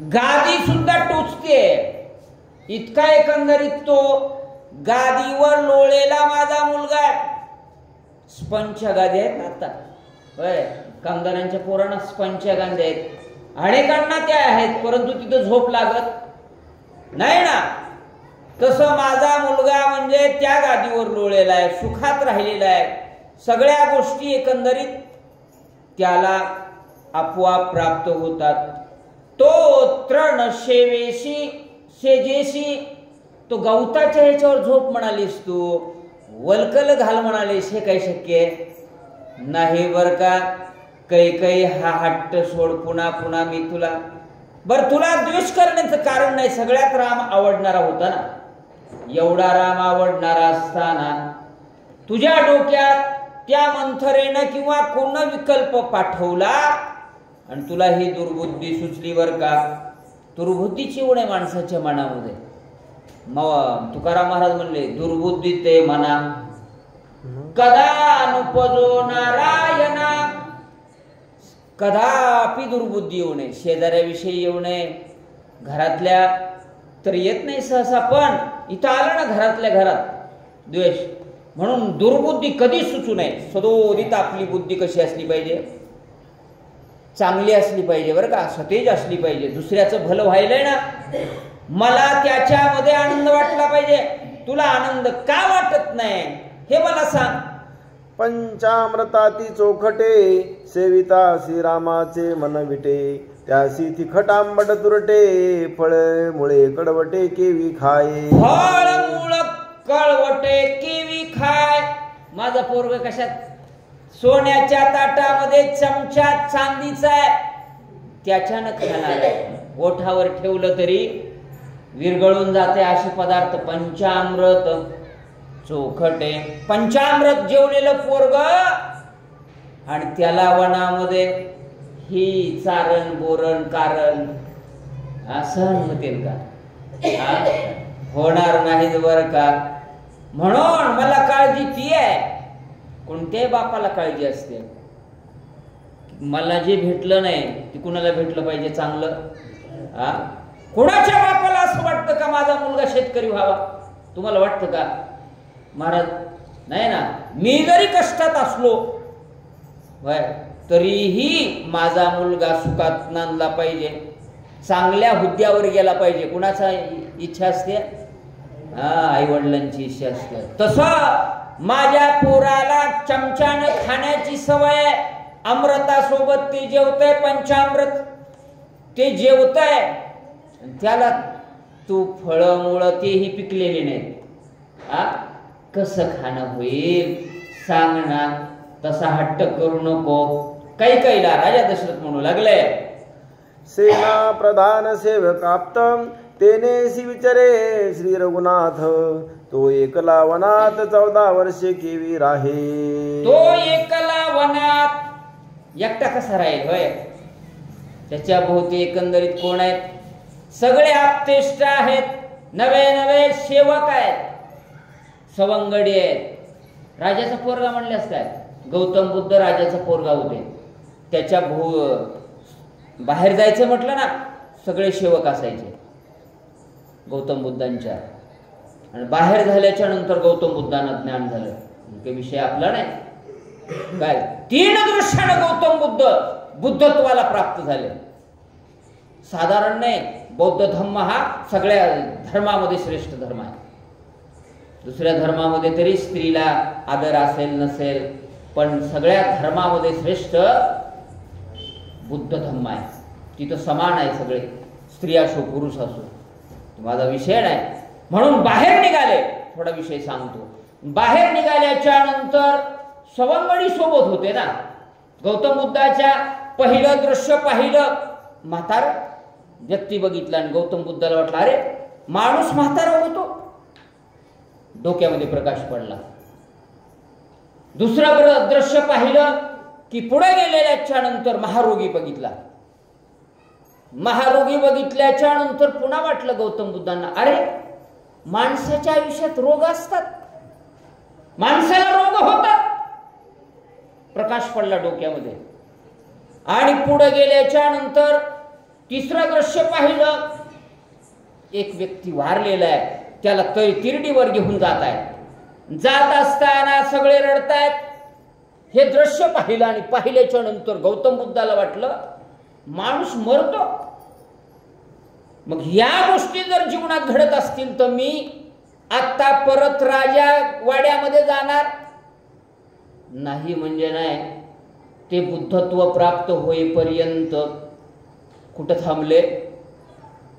गादी सुद्धा टोचते. इतका एकंदरीत तो गादीवर लोळलेला माझा मुलगा. स्पंच गादी आहेत ना आता, होय, कामगारांच्या पोरांना स्पंच गादी आहेत, अनेकांना त्या आहेत, परंतु तिथं झोप लागत नाही ना. तसं माझा मुलगा म्हणजे त्या गादीवर लोळलेला आहे, सुखात राहिलेला आहे. सगळ्या गोष्टी एकंदरीत त्याला आपोआप प्राप्त होतात. तो तृण शेजेशी, तो गवताच्या ह्याच्यावर झोप म्हणालीस तू, वलकल घाल म्हणालीस, हे काही शक्य नाही बर का. काही हा हट्ट सोड, पुन्हा पुन्हा मी तुला, बर तुला द्वेष करण्याचं कारण नाही. सगळ्यात राम आवडणारा होता ना. एवढा राम आवडणारा असताना तुझ्या डोक्यात त्या मंथरेनं किंवा कोण विकल्प पाठवला आणि तुला ही दुर्बुद्धी सुचली बर का. दुर्बुद्धीची उणे माणसाच्या मनामध्ये. तुकाराम महाराज म्हणले, दुर्बुद्धी ते मना कदा अनुपजो नारायणा. कदापि दुर्बुद्धी येऊ नये. शेजाऱ्याविषयी येऊ नये, घरातल्या तर येत नाही सहसा, पण इथं आलं ना घरातल्या घरात द्वेष, म्हणून दुर्बुद्धी कधी सुचू नये. सदोदित आपली बुद्धी कशी असली पाहिजे, चांगली असली पाहिजे बरं का, सतेज असली पाहिजे. दुसऱ्याचं भलं व्हायलंय ना, मला त्याच्यामध्ये आनंद वाटला पाहिजे. तुला आनंद का वाटत नाही हे मला सांग. पंचामृताती चोखटे, सेविता श्रीरामाचे मन विटे. त्यासी तिखट आंबट तुरटे, फळ मुळे कडवटे केवी खाये. फळ मुळ कळवटे केवी खाय. माझा पोरग कशात, सोन्याच्या ताटामध्ये चमचा चांदीचा आहे, त्याच्यानं खाणार. ओठावर ठेवलं तरी विरघळून जाते असे पदार्थ. पंचामृत चोखटे, पंचामृत जेवलेलं पोरग आणि त्याला वनामध्ये ही चारण बोरण कारण असं होतील का? होणार नाही बर का. म्हणून मला काळजी ती आहे, कोणत्याही बापाला काळजी असते. मला जे भेटलं नाही ते कुणाला भेटलं पाहिजे चांगलं. कोणाच्या बापाला असं वाटतं का माझा मुलगा शेतकरी व्हावा? तुम्हाला वाटतं का महाराज? नाही ना. मी जरी कष्टात असलो तरीही माझा मुलगा सुखात नांदला पाहिजे, चांगल्या हुद्द्यावर गेला पाहिजे. कुणाचा इच्छा असते? आई वडिलांची इच्छा असते. तसं माझ्या पोराला चमच्यानं खाण्याची सवय आहे. अमृतासोबत ते जेवतंय, पंचामृत ते जेवतंय, त्याला तू फळमुळ तेही पिकलेली नाही. कसं खाणं होईल सांग ना. तसा हट्ट करू नको. कैकेयीला राजा दशरथ म्हणू लागले, सेना प्रधान सेवकाप्त तेनेसी विचारे श्री रघुनाथ. तो एकला वनात 14 वर्षे केवी राहे. तो एकला वनात एकटा कसा राहील? होय, त्याच्या भोवती एकंदरीत कोण आहेत? सगळे आप्तेष्ट आहेत, नवे नवे सेवक आहेत, सवंगडी आहेत. राजाचा पोरगा म्हणल्यास काय, गौतम बुद्ध राजाचा पोरगा होते. त्याच्या बाहेर जायचं म्हटलं ना, सगळे सेवक असायचे गौतम बुद्धांच्या. आणि बाहेर झाल्याच्या नंतर गौतम बुद्धांना ज्ञान झालं. काही विषय आपला नाही काय. 3 दृश्यानं गौतम बुद्ध बुद्धत्वाला प्राप्त झाले. साधारण नाही. बौद्ध धर्म हा सगळ्या धर्मामध्ये श्रेष्ठ धर्म आहे. दुसऱ्या धर्मामध्ये तरी स्त्रीला आदर असेल नसेल, पण सगळ्या धर्मामध्ये श्रेष्ठ बुद्ध धर्म आहे. तिथं समान आहे सगळे, स्त्री असो पुरुष असो. माझा विषय नाही. म्हणून बाहेर निघाले. थोडा विषय सांगतो. बाहेर निघाल्याच्या नंतर सवंगडी सोबत होते ना. गौतम बुद्धाच्या पहिलं दृश्य पाहिलं, म्हातारा व्यक्ती बघितला आणि गौतम बुद्धाला वाटलं अरे माणूस म्हातारा होतो. डोक्यामध्ये प्रकाश पडला. दुसरं दृश्य पाहिलं की पुढे गेलेल्याच्या नंतर महारोगी बघितला. महारोगी बघितल्याच्या नंतर पुन्हा वाटलं गौतम बुद्धांना अरे माणसाच्या आयुष्यात रोग असतात, माणसाला रोग होतात. प्रकाश पडला डोक्यामध्ये. आणि पुढे गेल्याच्या नंतर तिसरं दृश्य पाहिलं, एक व्यक्ती वारलेला आहे, त्याला तिरडीवर घेऊन जात आहे. जात असताना सगळे रडतायत. हे दृश्य पाहिलं आणि पाहिल्याच्या नंतर गौतम बुद्धाला वाटलं माणूस मरतो. मग या गोष्टी जर जीवनात घडत असतील तर मी आता परत राजा वाड्यामध्ये जाणार नाही. म्हणजे नाही, ते बुद्धत्व प्राप्त होईपर्यंत कुठं थांबले?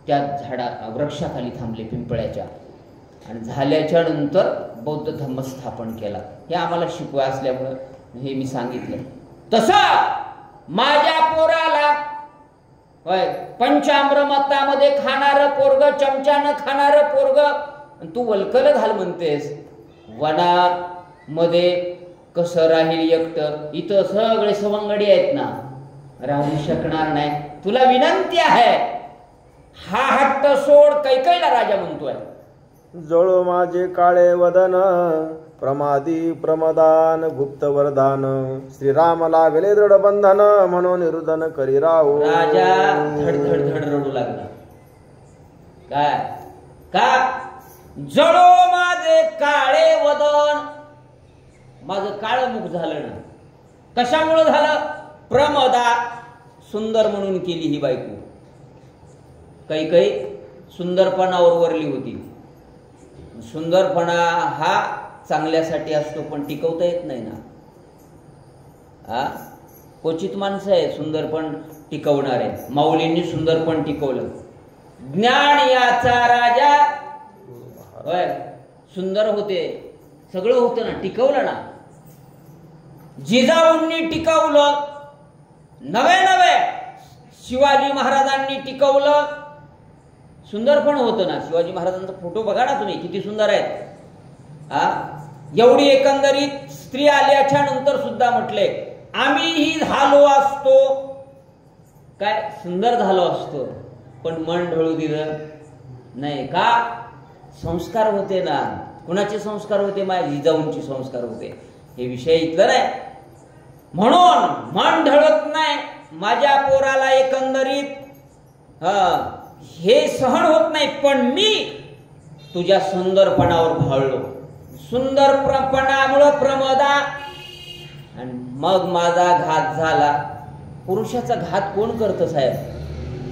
त्या वृक्षाखाली थांबले, पिंपळ्याच्या. आणि झाल्याच्या नंतर बौद्ध धर्म स्थापन केला. हे आम्हाला शिकवा असल्यामुळं हे मी सांगितलं. तसं माझ्या पोराला होय पंचामृतामध्ये खाणारं पोरग, चमच्यानं खाणारं पोरग, तू वल्कल घाल म्हणतेस. वनामध्ये कसं राहील एकटं? इथं सगळे सवंगडी आहेत ना, राहू शकणार नाही. तुला विनंती आहे, हा हट्ट सोड. कैकईला राजा म्हणतोय, जळो माझे काळे वदन, प्रमादी प्रमदान गुप्त वरदान, श्रीराम लागले दृढ बंधन, म्हणून रुदन करी राहू. राजा धडधड धड रडू लागला. काय का? जळो माझे काळे वदन, माझं काळ मुख झालं ना. कशामुळे झालं? प्रमदा, सुंदर म्हणून केली ही बायको. कैकई सुंदरपणावर वरली होती. सुंदरपणा हा चांगल्यासाठी असतो, पण टिकवता येत नाही ना. क्वचित माणसं आहे सुंदरपण टिकवणारे. माऊलींनी सुंदरपण टिकवलं. ज्ञान याचा राजा होय, सुंदर होते, सगळं होतं ना, टिकवलं ना. जिजाऊंनी टिकवलं, नवे नवे शिवाजी महाराजांनी टिकवलं, सुंदर पण होतं ना. शिवाजी महाराजांचा फोटो बघा ना तुम्ही, किती सुंदर आहेत. एवढी एकंदरीत स्त्री आल्याच्या नंतर सुद्धा म्हटले आम्हीही झालो असतो, काय सुंदर झालो असतो, पण मन ढळू दिलं नाही. का? संस्कार होते ना. कुणाचे संस्कार होते? माझ्या जिजाऊंचे संस्कार होते. हे विषय इथलं नाही, म्हणून मन ढळत नाही. माझ्या पोराला एकंदरीत हे सहन होत नाही, पण मी तुझ्या सुंदरपणावर भाळलो. सुंदरपणामुळे प्रमदा, आणि मग माझा घात झाला. पुरुषाचा घात कोण करतं साहेब?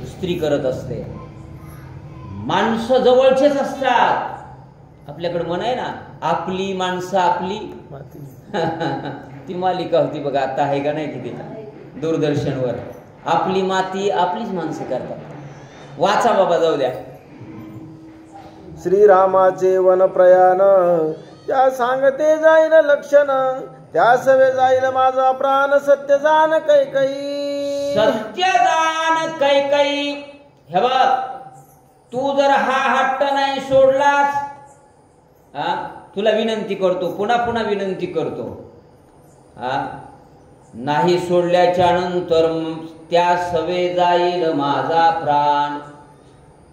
स्त्री करत असते. माणसं जवळचेच असतात. आपल्याकडे म्हण आहे ना, आपली माणसं आपली ती मालिका होती बघा, आता आहे का नाही किती दूरदर्शनवर. आपली माती आपलीच माणसं करतात. वाचा बाबा, जाऊ द्या. श्रीरामाचे वन प्रयाण, त्या सांगते जाईल लक्षण, त्या सवे जाईल माझा प्राण, सत्य जाण कैकई. सत्य जाण कैकई. हे बघ, तू जर हा हट्ट नाही सोडलास, तुला विनंती करतो, पुन्हा पुन्हा विनंती करतो, नाही सोडल्याच्या नंतर त्या सवे जाईल माझा प्राण,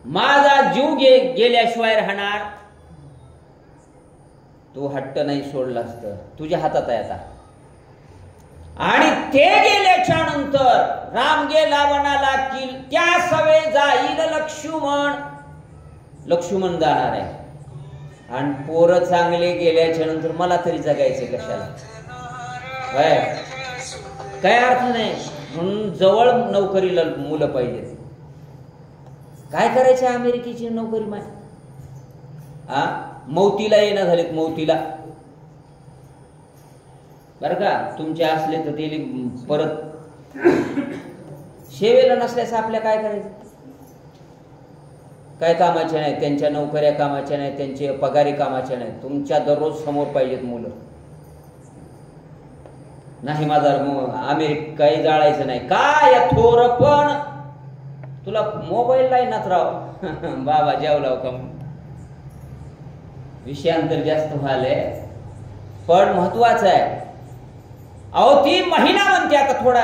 माझा जीव गेल्याशिवाय राहणार. तू हट्ट नाही सोडलास तर तुझ्या हातात आहे आता. आणि ते गेल्याच्या नंतर राम गेला वनाला की त्या सवे जाईल लक्ष्मण. लक्ष्मण जाणार आहे. आणि पोरं चांगले गेल्याच्या नंतर मला तरी जगायचे कशाला? काय अर्थ नाही. म्हणून जवळ नोकरीला मुलं पाहिजेत. काय करायचे अमेरिकेची नोकरी? माय मौतीला येणं झालेत, मौतीला बर का. तुमचे असले तर ते परत शेवेला नसल्यास आपल्या काय करायचं? काय कामाच्या नाही, त्यांच्या नोकऱ्या कामाच्या नाही, त्यांचे पगारी कामाच्या नाही. तुमच्या दररोज समोर पाहिजेत मुलं. नाही माझा अमेरिकाही जाळायचं नाही. काय थोर पण तुला मोबाईल लाईनात राव बाबा जेवलाव का? विषयांतर जास्त व्हायलंय, पण महत्वाचं आहे. अहो ती महिला म्हणते, आता थोडा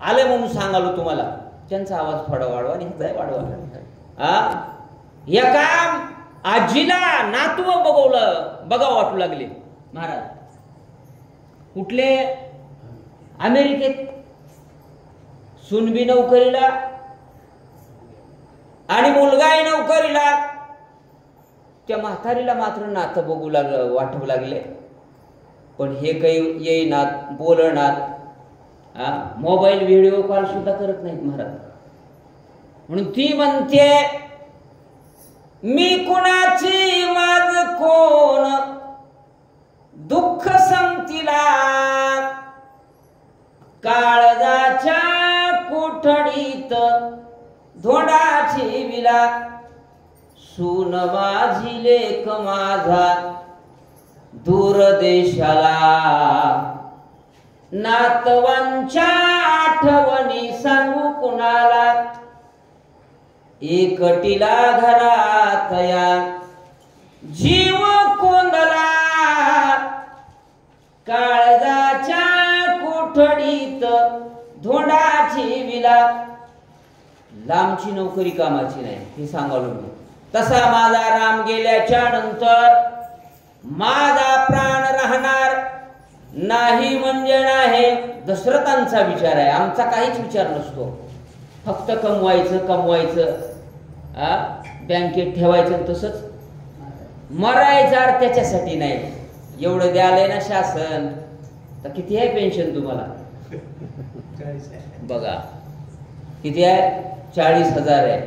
आले म्हणून सांगालो तुम्हाला, त्यांचा आवाज थोडा वाढवा आणि वाढवा. एका आजीला नातू बघावं वाटू लागले महाराज. कुठले? अमेरिकेत. सुनबी नोकरीला आणि मुलगाही नोकरीला. त्या म्हातारीला मात्र नातं बघू लागलं, वाटू लागले. पण हे काही येईनात, बोलणार, मोबाईल व्हिडिओ कॉल सुद्धा करत नाहीत महाराज. म्हणून ती म्हणते, मी कुणाची माझ कोण दुःख संगतीला, काळजाच्या कोठडीत धोंडाची विला, सून माझी लेक माझा दूर देशाला, नातवांच्या आठवणी सांगू कुणाला, एकटीला घरात या जीव कोंदला, काळजाच्या कोठडीत धोंडाची विला. लांबची नोकरी कामाची नाही हे सांगालो मी. तसा माझा राम गेल्याच्या नंतर माझा प्राण राहणार नाही म्हणजे नाही. दशरथांचा विचार आहे, आमचा काहीच विचार नसतो. फक्त कमवायचं कमवायचं, बँकेत ठेवायचं, तसंच मरायचं त्याच्यासाठी नाही. एवढं द्यालंय ना शासन, तर किती आहे पेन्शन तुम्हाला बघा, किती आहे? 40,000 आहे.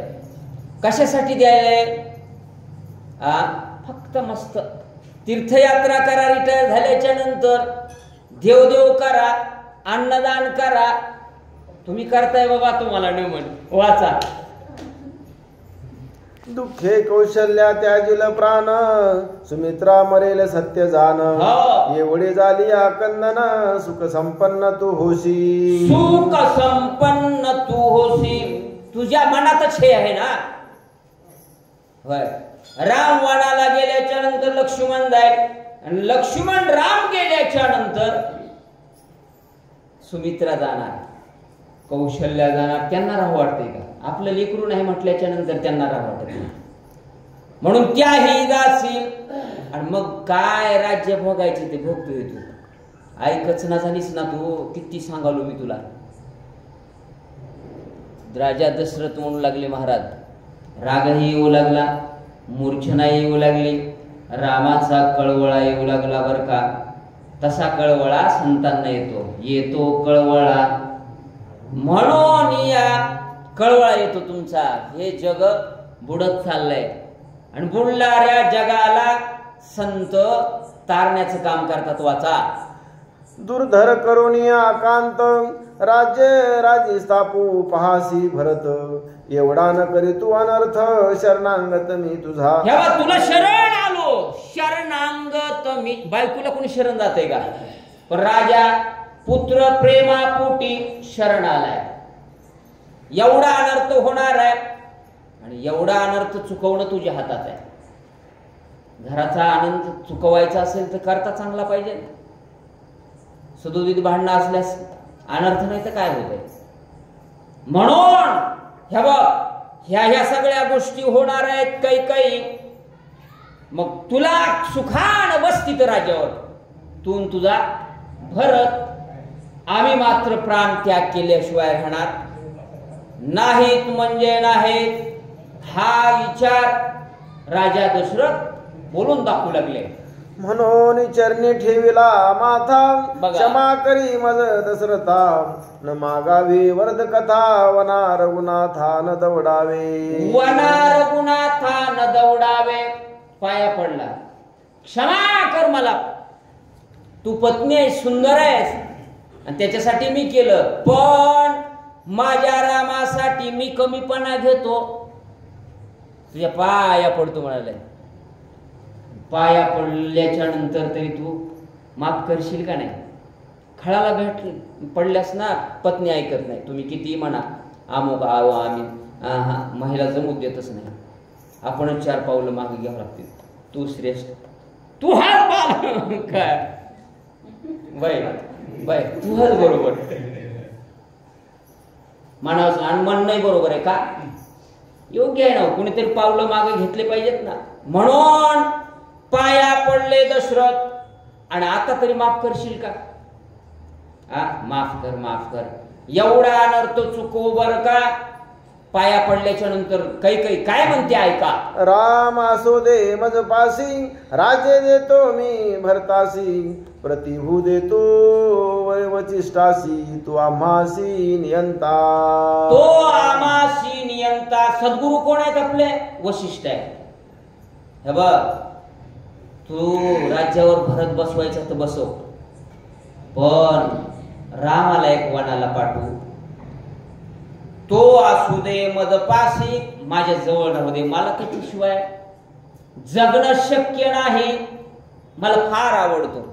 कशासाठी द्यायलाय? फक्त मस्त तीर्थयात्रा करा, रिटायर झाल्याच्या नंतर देवदेव करा, अन्नदान करा. तुम्ही करताय बाबा, तुम्हाला नाही म्हण, वाचा. दुःखे कौशल्या त्याजिल प्राण, सुमित्रा मरेल सत्य जाण, एवढे झाली आकंदन, सुख संपन्न तू होशी. सुख संपन्न तू होशी. तुझ्या मनातच हे आहे ना. होय, राम वनाला गेल्याच्या नंतर लक्ष्मण जाईल, आणि लक्ष्मण राम गेल्याच्या नंतर सुमित्रा जाणार, कौशल्या जाणार. त्यांना राहू वाटते का? आपलं लेकरू नाही म्हटल्याच्या नंतर त्यांना राहू वाटत नाही. म्हणून त्याही जाशील, आणि मग काय राज्य भोगायचे ते भोगतोय तू. ऐकच ना झालीस ना तू. किती सांगालो मी तुला. राजा दशरथ म्हणू लागले महाराज, रागही येऊ लागला, मूर्छनाही येऊ लागली, रामाचा कळवळा येऊ लागला बर का. तसा कळवळा संतांना येतो कळवळा. म्हणून या कळवळा येतो तुमचा. हे जग बुडत चाललंय, आणि बुडणाऱ्या जगाला संत तारण्याचं काम करतात. वाचा. दुर्धर करुणी आकांत, राज्य राजी स्थापू पहासी भरत, एवढा न करी तू अनर्थ, शरणांगत मी तुझा. तुला शरण आलो, शरणांगत मी. बायकोला कोणी शरण जाते का? पण राजा पुत्र प्रेमापोटी शरण आलाय. एवढा अनर्थ होणार आहे, आणि एवढा अनर्थ चुकवणं तुझ्या हातात आहे. घराचा आनंद चुकवायचा असेल तर करता चांगला पाहिजे. सदोदित भांडणं असल्यास अनर्थ नाही तर काय होत आहे. म्हणून ह्या सगळ्या गोष्टी होणार आहेत काही. मग तुला सुखान बसतीत राज्यावर, तू तुझा भरत. आम्ही मात्र प्राण त्याग केल्याशिवाय राहणार नाहीत म्हणजे नाहीत. हा विचार राजा दशरथ बोलून दाखवू लागले. म्हणून चरणी ठेविला माथा, क्षमा करी मज दशरथा, न मागावी वर्ध कथा, वना रघुनाथा न दौडावे. वना रघुनाथा न दौडावे. पाया पडला, क्षमा कर मला. तू पत्नी आहे, सुंदर आहेस, आणि त्याच्यासाठी मी केलं. पण माझ्या रामासाठी मी कमीपणा घेतो. तुझ्या पाया पडतो म्हणाले. पाया पडल्याच्या नंतर तरी तू माफ करशील का नाही? खळाला पडल्यास ना पत्नी ऐकत नाही. तुम्ही किती म्हणा अमुक आव आम्ही महिला जमू देतच नाही. आपणच 4 पावलं मागे घ्यावं लागतील. तू श्रेष्ठ, तू हाच काय बाय तू हाच बरोबर मानावं. आणि मन नाही बरोबर आहे का? योग्य आहे ना. कुणीतरी पावलं मागे घेतले पाहिजेत ना. म्हणून पाया पडले दशरथ. आणि आता तरी माफ करशील का? माफ कर. एवढा अनर्थ चुकवू बर का. पाया पडल्याच्या नंतर काही काय म्हणते ऐका. राम असो दे मज पासी, राज्य देतो मी भरतासी, प्रतिभू देतो वचिष्ठासी, तू आम्हासी नियंता. तो आम्हासी नियंता. सद्गुरु कोण आहेत आपले? वशिष्ठ आहे. हे बघ, तू राज्यावर भरत बसवायचा तर बसव, पण रामाला एक वनाला पाठवू. तो असू दे मदपासी, माझ्या जवळ राहू दे. मला त्याच्याशिवाय जगणं शक्य नाही. मला फार आवडतो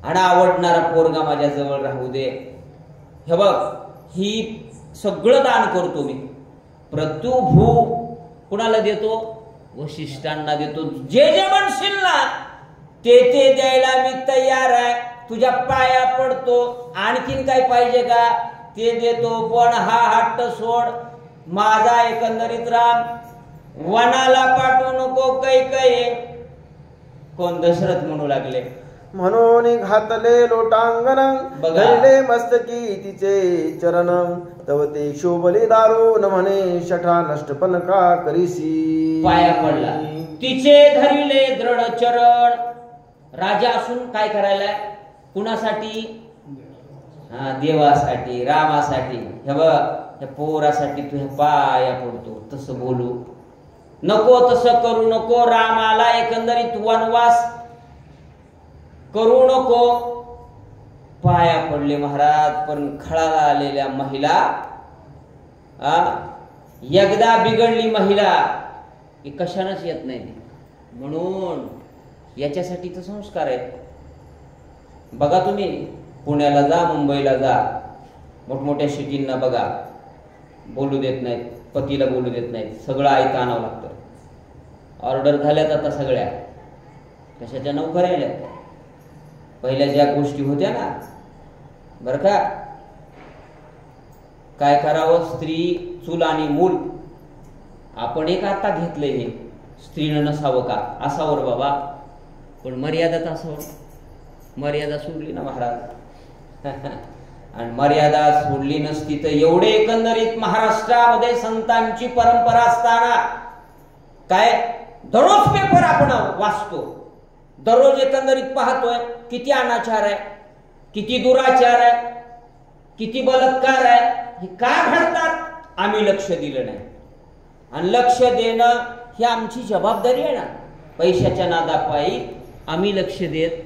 आणि आवडणारा पोरगा माझ्या जवळ राहू दे. हे बघ, ही सगळं दान करतो मी. प्रतुभू कुणाला देतो? वशिष्ठांना देतो. जे जे म्हणशील ना ते द्यायला मी तयार आहे. तुझ्या पाया पडतो. आणखीन काय पाहिजे का ते देतो, पण हा हट्ट सोड. माझा एकंदरीत राम वनाला पाठवू नको. काही कोण दशरथ म्हणू लागले. म्हणून घातले लोटांगण, धरले मस्तकी तिचे चरण, तव ते शोभले दारुण म्हणे, शठा नष्ट पण का करीसी. पाया पडला. तिचे धरिले दृढ चरण. राजा असून काय करायला? कुणासाठी? देवासाठी, रामासाठी. हे बघ, त्या पोरासाठी तू हे पाया पडतो. तसं बोलू नको, तसं करू नको. रामाला एकंदरीत वनवास करू नको. पाया पडले महाराज. पण खळाला आलेल्या महिला, एकदा बिघडली महिला की कशानच येत नाही. म्हणून याच्यासाठी तर संस्कार आहेत. बघा तुम्ही पुण्याला जा, मुंबईला जा, मोठमोठ्या सिटींना बघा, बोलू देत नाहीत, पतीला बोलू देत नाहीत. सगळं ऐका आणावं लागतं. ऑर्डर झाल्यात आता सगळ्या. कशाच्या नोकऱ्या? पहिल्या ज्या गोष्टी होत्या ना, बरं का, काय करावं? स्त्री, चूल आणि मूल. आपण एक आता घेतलंय हे. स्त्रीनं नसावं का? असावर बाबा, पण मर्यादात असावं. मर्यादा सोडली ना महाराज. आणि मर्यादा सोडली नसती तर एवढे एकंदरीत महाराष्ट्रामध्ये संतांची परंपरा असताना काय दररोज पेपर आपण वाचतो, दररोज एकंदरीत पाहतोय किती अनाचार आहे, किती दुराचार आहे, किती बलात्कार आहे. हे का घडतात? आम्ही लक्ष दिलं नाही. आणि लक्ष देणं ही आमची जबाबदारी आहे ना. पैशाच्या नादापायी आम्ही लक्ष देत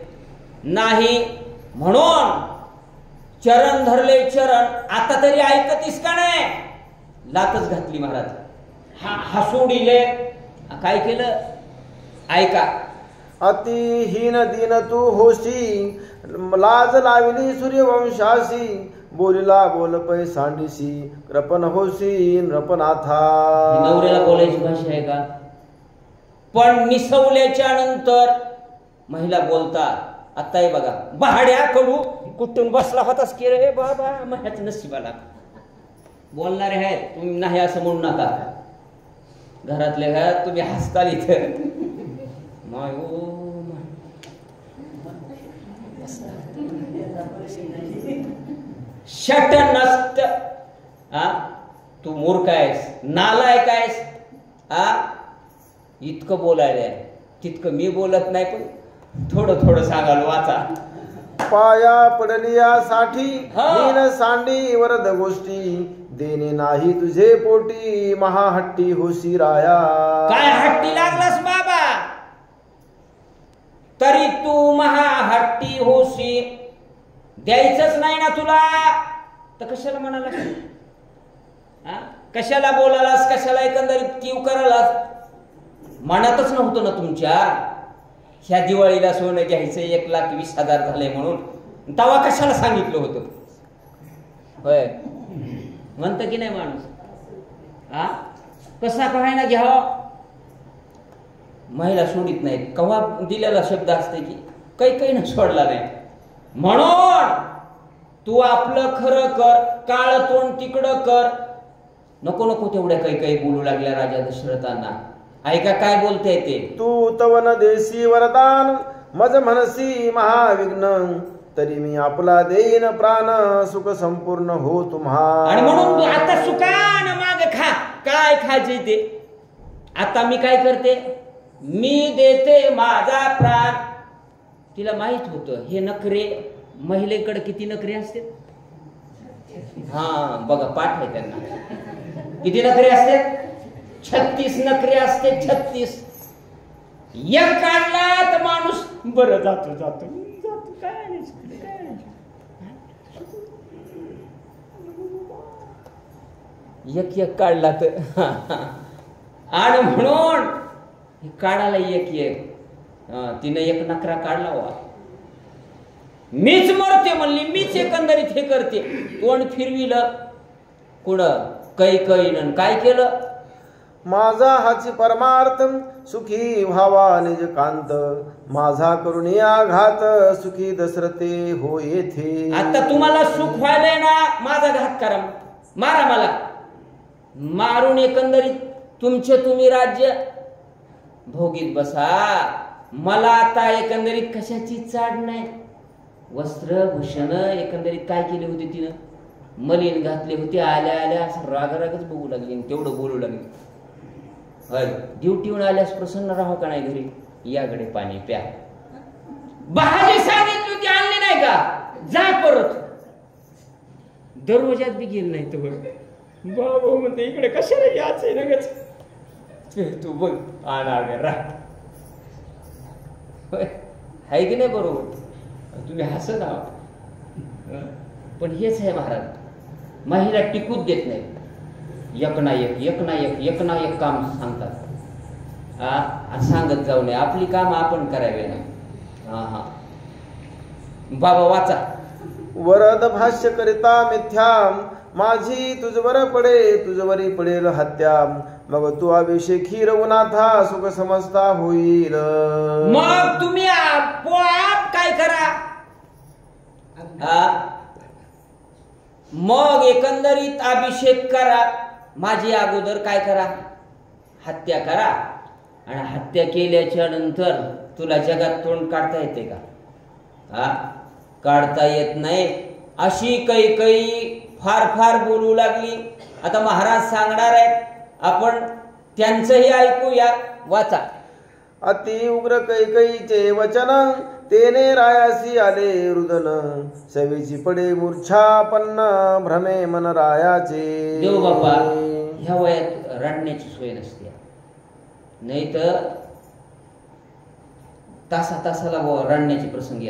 नाही. म्हणून चरण धरले चरण. आता तरी ऐकतीस का नाही? लातच घातली महाराज. हसू दिले. काय केलं? ऐका. अतिहीन दिन तू होशी, लाज लाविली सूर्यवंशासी, बोलिला बोल पै सांडीसी, कृपण होशी नृपनाथा. नवऱ्याला बोलायची भाषा आहे का? पण निसवल्याच्या नंतर महिला बोलतात. आताही बघा, भाड्या कडू कुठून बसला होतास की रे बाबा, माझ्याच नशिबाला. बोलणारे आहेत, तुम्ही नाही असं म्हणू नका. घरातल्या घरात तुम्ही हसताल इथं. शट नसत. तू मूर्ख आहेस, नालायक आहेस. इतकं बोलायला तितकं मी बोलत नाही, पण थोडं थोडं सांगाल वाचा. पाया पडलियासाठी हीन सांडी वरद गोष्टी, देणे नाही तुझे पोटी, महाहट्टी होशी राया. काय हट्टी लागलास बाबा? तरी तू महाहट्टी होशी. द्यायचंच नाही ना तुला तर कशाला म्हणालास? कशाला बोलालास? कशाला एकंदरीत किव करालास? म्हणतच नव्हतं ना तुमच्या ह्या दिवाळीला सोनं घ्यायचं 1,20,000 झाले म्हणून. तेव्हा कशाला सांगितलं होतं? होय म्हणतं की नाही माणूस? कसा पाहायला घ्यावा. महिला सोडित नाहीत. कवा दिलेला शब्द असते की काही न सोडला नाही. म्हणून तू आपलं खरं कर, काळ तोंड तिकडं कर. नको नको तेवढ्या काही बोलू लागल्या राजा दशरथांना. ऐका काय बोलते ते. तू तवन देसी वरदान, मज मनसी महाविघ्न, तरी मी आपला देईन प्राण, सुख संपूर्ण हो तुम्हा. आणि म्हणून तू आता सुखान माग खा. काय खायचे ते. आता मी काय करते, मी देते माझा प्राण. तिला माहित होतं हे नखरे, महिलेकडे किती नखरे असते. हा बघा, पाठ आहे त्यांना. किती नखरे असते? 36 नखरे असते. 36. एक काढला तर माणूस बरं जातो जातो जातो. काय एक काढला तर आणि म्हणून काढायला एक तिनं एक नखरा काढला वा. मीच मरते म्हणली, मीच एकंदरीत हे करते. तोंड फिरविलं कुणं कैकईनं. काय केलं? माझा हाची परमार्थ सुखी व्हावा निज कांत, माझा करुणी आघात सुखी दशरथे हो येथे. आता तुम्हाला सुख व्हायलंय ना, माझा घात करा, मारा मला. मारून एकंदरीत तुमचे तुम्ही राज्य भोगीत बसा. मला आता एकंदरीत कशाची चाड नाही. वस्त्र भूषण एकंदरीत काय केले होते तिनं, मलिन घातले होते. आल्या आल्या असं रागरागच बघू लागली, तेवढं बोलू लागली. ड्युटीहून आल्यास प्रसन्न राहा का नाही घरी, याकडे पाणी प्या. भाजी सांगितली होती आणली नाही का, जा परत. दरवाजात बी गेल नाही तर बाबा म्हणते इकडे कशाला यायचंय लगेच. तू बघ आणा आहे की नाही. बरोबर, तुम्ही हसत आहात, पण हेच आहे महाराज. महिला टिकूच देत नाही. एक ना एक काम सांगतात. सांगत जाऊ नये, आपली काम आपण करावे ना. बाबा वाचा. वरद भाष्य करिता मिथ्या, माझी तुझवर पडे तुझवरी पडेल हत्या. मग तू अभिषेकी रघुनाथा सुख समजता होईल. मग तुम्ही आपोआप काय करा, मग एकंदरीत अभिषेक करा. माझी अगोदर काय करा, हत्या करा. आणि हत्या केल्याच्या नंतर तुला जगात तोंड काढता येते का? काढता येत नाही. अशी कैकई फार फार बोलू लागली. आता महाराज सांगणार आहेत, आपण त्यांचंही ऐकूया. वाचा. अति उग्र कैकईचे वचन, तेने रायासी आले रुदन. सवीची पडे मूर्छापन्न, भ्रमे मन रायाचे. देव बाप्पा, ह्या वयात रडण्याची सोय नसते. नाही तर तासा तासाला रडण्याचे प्रसंग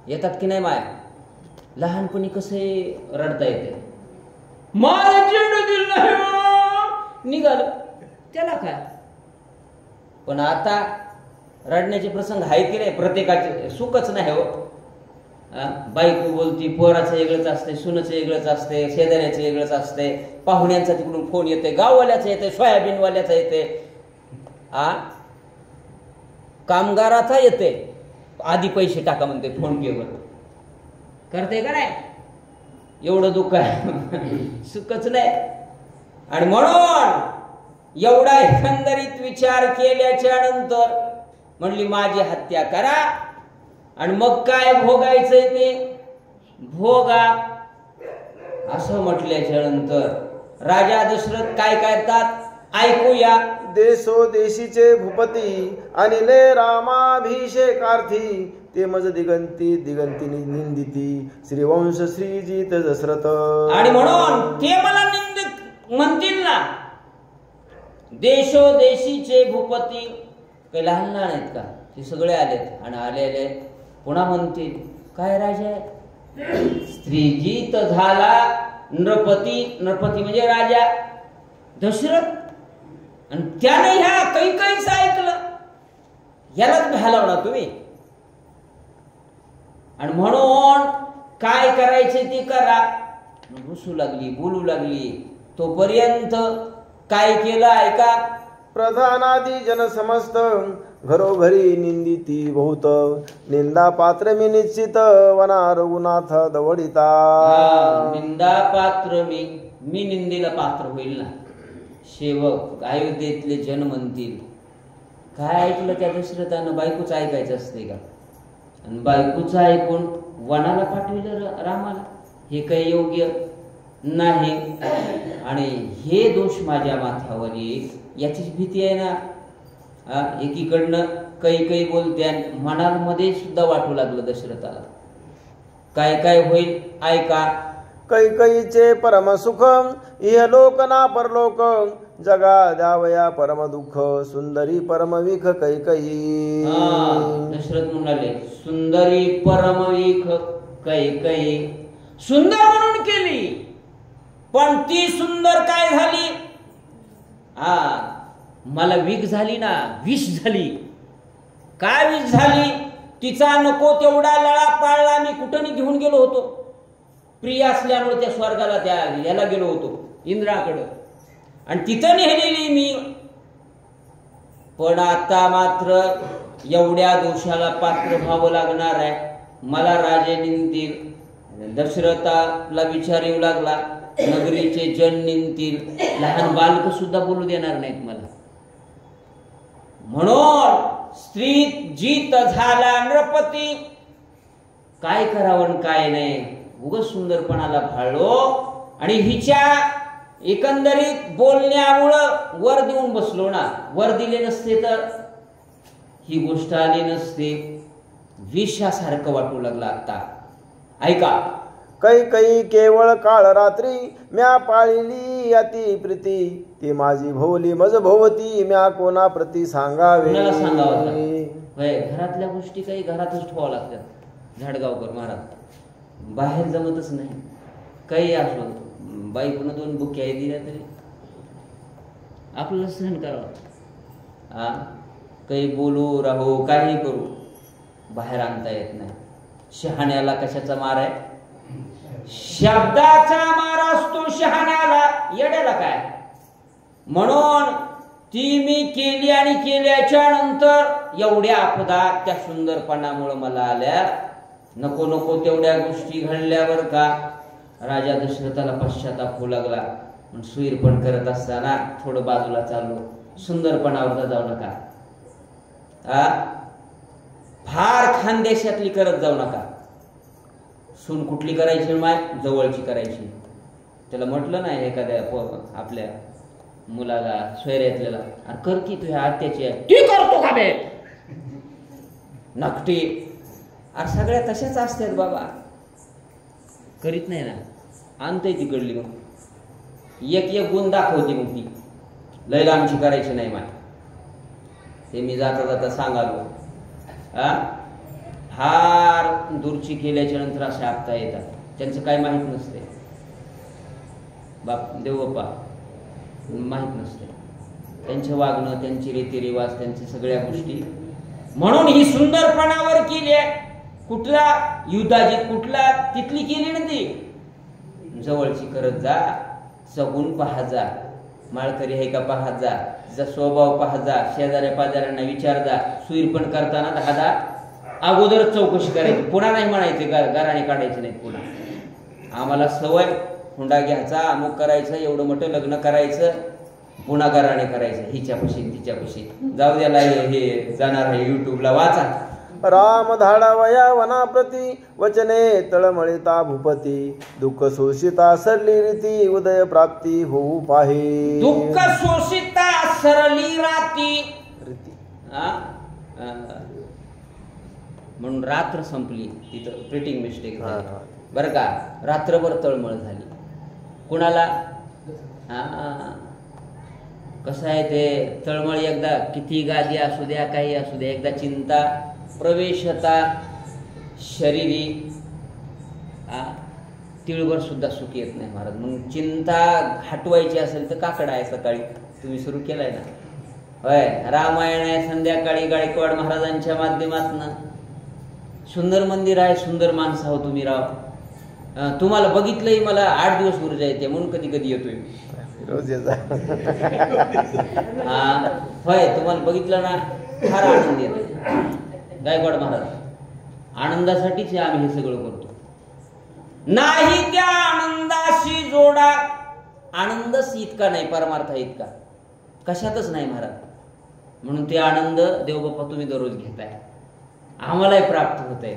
येतात की नाही माया. लहानपणी कसे रडता येते, मला चेंडू दिल नाही निघालं त्याला काय. पण आता रडण्याचे प्रसंग आहे की नाही, प्रत्येकाचे सुखच नाही हो. बायको बोलती, पोराचं वेगळंच असते, सुनचं वेगळंच असते, शेजाऱ्याचं वेगळंच असते, पाहुण्यांचा तिकडून फोन येते, गाववाल्याचा येते, सोयाबीनवाल्याचा येते, कामगाराचा येते. आधी पैसे टाका म्हणते फोन पेवर. करते का नाही? एवढं दुःख आहे, सुखच नाही. आणि म्हणून एवढा एकंदरीत विचार केल्याच्या नंतर म्हणली माझी हत्या करा. आणि मग काय भोगायचंय ते भोगा. असं म्हटल्याच्या नंतर राजा दशरथ काय करतात, ऐकूया. देशो देशीचे भूपती, अनिले रामाभिषेकार्थी. ते मज दिगंती दिगंती निंदिती, श्रीवंश श्रीजित दशरथ. आणि म्हणून ते मला निंदक म्हणतील ना. देशो देशीचे भूपती, काही लहान लहान आहेत का, ते सगळे आलेत. आणि आलेले पुन्हा म्हणतील काय राजा, स्त्रीजित झाला नृपती. नृपती म्हणजे राजा दशरथ. आणि त्याने ह्या कैकईचं ऐकलं, यालाच घालवणार तुम्ही. आणि म्हणून काय करायचे ते करा. रुसू लागली, बोलू लागली. तोपर्यंत काय केलं ऐका. प्रधानादी जन समस्त, घरोघरी निंदिती बहुत. निंदा पात्र मी निश्चित, वना रघुनाथ दवडिता. निंदा पात्र मी निंदेला पात्र होईल ना. सेवक अयोध्येतले जन म्हणतील काय ऐकलं त्या दशरथानं, बायकोच ऐकायचं असते का. आणि बायकोचं ऐकून वनाला पाठविलं रामाला, हे काही योग्य. नाही. आणि हे दोष माझ्या माथ्यावर येईल याचीच भीती आहे ना. एकीकडनं काही बोलते आणि मनामध्ये सुद्धा वाटू लागलं दशरथाला. काय काय होईल ऐका. कैकईचे परम सुख इहलोक ना परलोक, जगा द्यावया परम दुःख, सुंदरी परमविख कैकई. दशरथ म्हणाले सुंदरी परमविख कैकई. सुंदर म्हणून केली, पण ती सुंदर काय झाली? मला विख झाली ना, विष झाली. काय विष झाली? तिचा नको तेवढा लळा पाळला मी. कुठं घेऊन गेलो होतो? प्रिय असल्यामुळे त्या स्वर्गाला, त्या याला गेलो होतो इंद्राकडं, आणि तिथं नेलेली मी. पण आता मात्र एवढ्या दोषाला पात्र व्हावं लागणार आहे. मला राजे निंदतील. दशरथाला विचार येऊ लागला, नगरीचे जन निंदतील, लहान बालक सुद्धा बोलू देणार नाहीत मला. म्हणून स्त्री जीत झाला नृपती. काय करावं काय नाही, उगाच सुंदरपणाला भाळलो आणि हिच्या एकंदरीत बोलण्यामुळं वर देऊन बसलो ना. वर दिले नसते तर ही गोष्ट आली नसते. विषासारखं वाटू लागलं आता. ऐका. कैकई केवळ काळ रात्री, म्या पाळिली अति प्रीती, ती माझी भोवली मज भोवती, म्या कोणा प्रती सांगावे. घरातल्या गोष्टी काही घरातच ठेवावं लागतात. झाडगावकर महाराज बाहेर जमतच नाही. काही असो, बाईकनं 2 बुक्या दिल्या तरी आपल्याला सहन करावं. काही बोलू राहू काही करू, बाहेर आणता येत नाही. शहाण्याला कशाचा मार आहे? शब्दाचा मार असतो शहाण्याला. येड्याला काय? म्हणून ती मी केली आणि केल्याच्या नंतर एवढ्या आपदा त्या सुंदरपणामुळे मला आल्या. नको नको तेवढ्या गोष्टी घडल्यावर का राजा दशरथाला पश्चाताप होऊ लागला. पण सुईर पण करत असताना थोडं बाजूला चाललो. सुंदरपणावर जाऊ नका. फार खानदेशातली करत जाऊ नका. सून कुठली करायची? माय जवळची करायची. त्याला म्हटलं नाही एखाद्या आपल्या मुलाला सोयऱ्यातल्याला, अरे कर की तुझ्या आत्याची आहे, ती करतो का बे नकटी. अरे सगळ्या तशाच असतात बाबा. करीत नाही ना, आणतंय तिकडली. मग एक गुण दाखवते. मग ती लय आमची करायची नाही माय. ते मी जाता जाता सांगालो. फार दूरची केल्याच्या नंतर असे आपता येतात. त्यांचं काय माहीत नसते. देवबाप्पा माहीत नसते त्यांचे वागणं, त्यांचे रीतिरिवाज, त्यांच्या सगळ्या गोष्टी. म्हणून ही सुंदरपणावर केली. कुठला युद्धाजीत कुठला तिथली केली ना ती. जवळची करत जा, सगुण पाहा जा, माळकरी आहे का पाहत जा, तिचा स्वभाव पाहत जा, शेजाऱ्या पाजाऱ्यांना विचार जा. सुईर पण करताना 10 अगोदरच चौकशी करायची. पुन्हा नाही म्हणायचे गाराणे काढायचे नाहीत. पुन्हा आम्हाला सवय हुंडा घ्यायचा, अमुक करायचं, एवढं मोठं लग्न करायचं, पुन्हा गाराणे करायचं हिच्यापाशी तिच्यापाशी. जाऊ द्याला हे जाणार आहे युट्यूबला वाचा. राम धाडावया वनाप्रती, वचने तळमळिता भूपती, दुःख शोषिता सरली रीती, उदय प्राप्ती होऊ पाहे. दुःख शोषिता सरली राती रीती. म्हणून रात्र संपली. तिथं प्रिंटिंग मिस्टेक झाली बरं का. रात्रभर तळमळ झाली. कुणाला? कसं आहे ते तळमळ, एकदा किती गादी असू द्या काही असू द्या, एकदा चिंता प्रवेशता शरीरी तिळभर सुद्धा सुख येत नाही महाराज. मग चिंता हटवायची असेल तर काकड आहे सकाळी तुम्ही सुरू केलाय ना. होय, रामायण आहे संध्याकाळी गायकवाड महाराजांच्या माध्यमातून. सुंदर मंदिर आहे, सुंदर माणसं आहो तुम्ही राव. तुम्हाला बघितलंही मला 8 दिवस ऊर्जा येते म्हणून कधी कधी येतोय रोज. होय, तुम्हाला बघितलं ना फार आनंद येतो. गायकवाड महाराज आनंदासाठीच आम्ही हे सगळं करतो. नाही त्या आनंदाशी जोडा. आनंदच इतका नाही, परमार्थ इतका कशातच नाही महाराज. म्हणून ते आनंद देवबाप्पा तुम्ही दररोज घेताय, आम्हालाही प्राप्त होत आहे.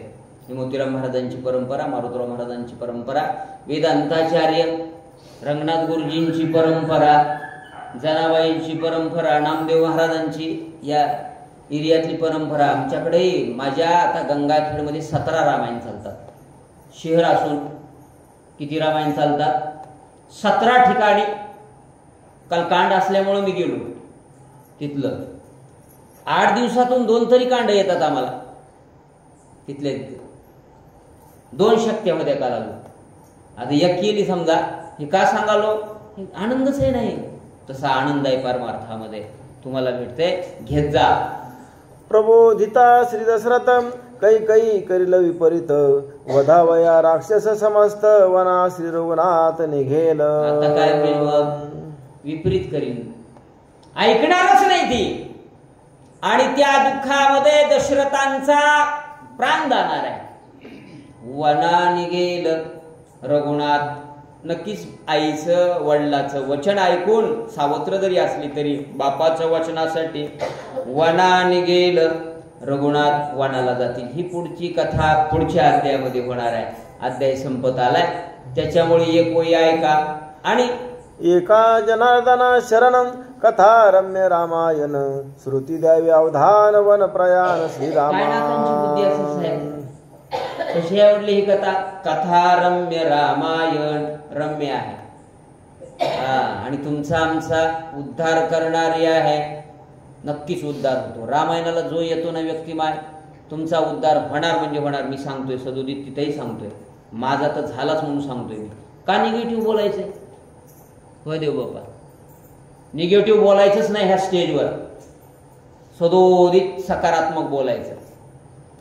मोतीराम महाराजांची परंपरा, मारुतराव महाराजांची परंपरा, वेदांताचार्य रंगनाथ गुरुजींची परंपरा, जनाबाईंची परंपरा, नामदेव महाराजांची या एरियातली परंपरा. आमच्याकडेही माझ्या आता गंगाखेडमध्ये 17 रामायण चालतात. शहर असून किती रामायण चालतात? 17 ठिकाणी. काल कांड असल्यामुळे मी गेलो तिथलं. 8 दिवसातून 2 तरी कांड येतात आम्हाला तिथल्या तिथे. 2 शक्त्यामध्ये काल आलो. आता एक केली समजा, हे का सांगालो? आनंदच आहे नाही, तसा आनंद आहे परमार्थामध्ये तुम्हाला भेटते. घेत जा. प्रबोधिता श्री दशरथम कैकई करील विपरीत, वधावया राक्षस समस्त वना श्री रघुनाथ निघेल. आता काय होईल मग? विपरीत करीन, ऐकणारच नाही ती. आणि त्या दुःखामध्ये दशरथांचा प्राण जाणार आहे. वना निघेल रघुनाथ. नक्कीच आईचं वडिलाचं वचन ऐकून सावत्र जरी असली तरी बापाच्या वचनासाठी वना निघेल रघुनाथ, वनाला जातील. ही पुढची कथा पुढच्या अध्यायामध्ये होणार आहे. अध्याय संपत आलाय, त्याच्यामुळे एक ओळी ऐका. आणि एका जनार्दना शरणं कथा रम्य रामायण, श्रुती द्यावी अवधान वन प्रयाण श्रीरामा. कशी आवडली ही कथा? कथा रम्य रामायण. रम्य आहे आणि तुमचा आमचा उद्धार करणारी आहे. नक्कीच उद्धार होतो. रामायणाला जो येतो ना व्यक्तिमान, तुमचा उद्धार होणार म्हणजे होणार. मी सांगतोय सदोदित, तिथेही सांगतोय. माझा तर झालाच म्हणून सांगतोय मी. का निगेटिव्ह बोलायचंय? होय देव बाप्पा, निगेटिव्ह बोलायचंच नाही ह्या स्टेजवर. सदोदित सकारात्मक बोलायचं.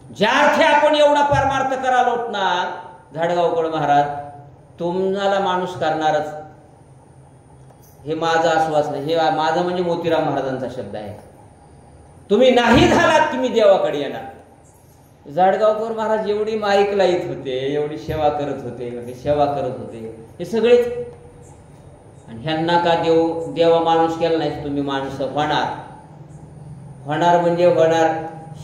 ज्या अर्थी आपण एवढा परमार्थ करालोत ना झाडगावकर महाराज, तुम्हाला माणूस करणारच. हे माझा आश्वास नाही, हे माझं म्हणजे मोतीराम महाराजांचा शब्द आहे. तुम्ही नाही झालात की मी देवाकडे येणार. झाडगावकर महाराज एवढी माईक लाईत होते, एवढी सेवा करत होते, सेवा करत होते, हे सगळेच. आणि ह्यांना का देवा माणूस केला नाही? तुम्ही माणूस होणार. होणार म्हणजे होणार,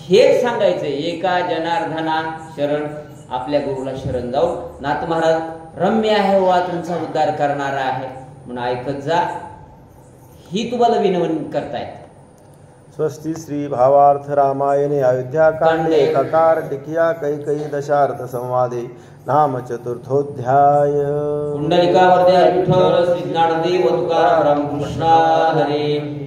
हेच सांगायचं. एका जनार्दना शरण, आपल्या गुरुला शरण जाऊन नाथ महाराज रम्य आहे वा तुमचा उद्धार करणारा आहे म्हणून ऐकत जा. ही तुम्हाला विनवणी करतायत. स्वस्ति श्री भावार्थ रामायणे अयोध्याकांडे ककार टिकिया कैकयी दशार्थ संवादे नाम चतुर्थोध्याय. कुंडलिकावरती विठ्ठल श्री ज्ञानदेव तुकाराम रामकृष्ण हरे.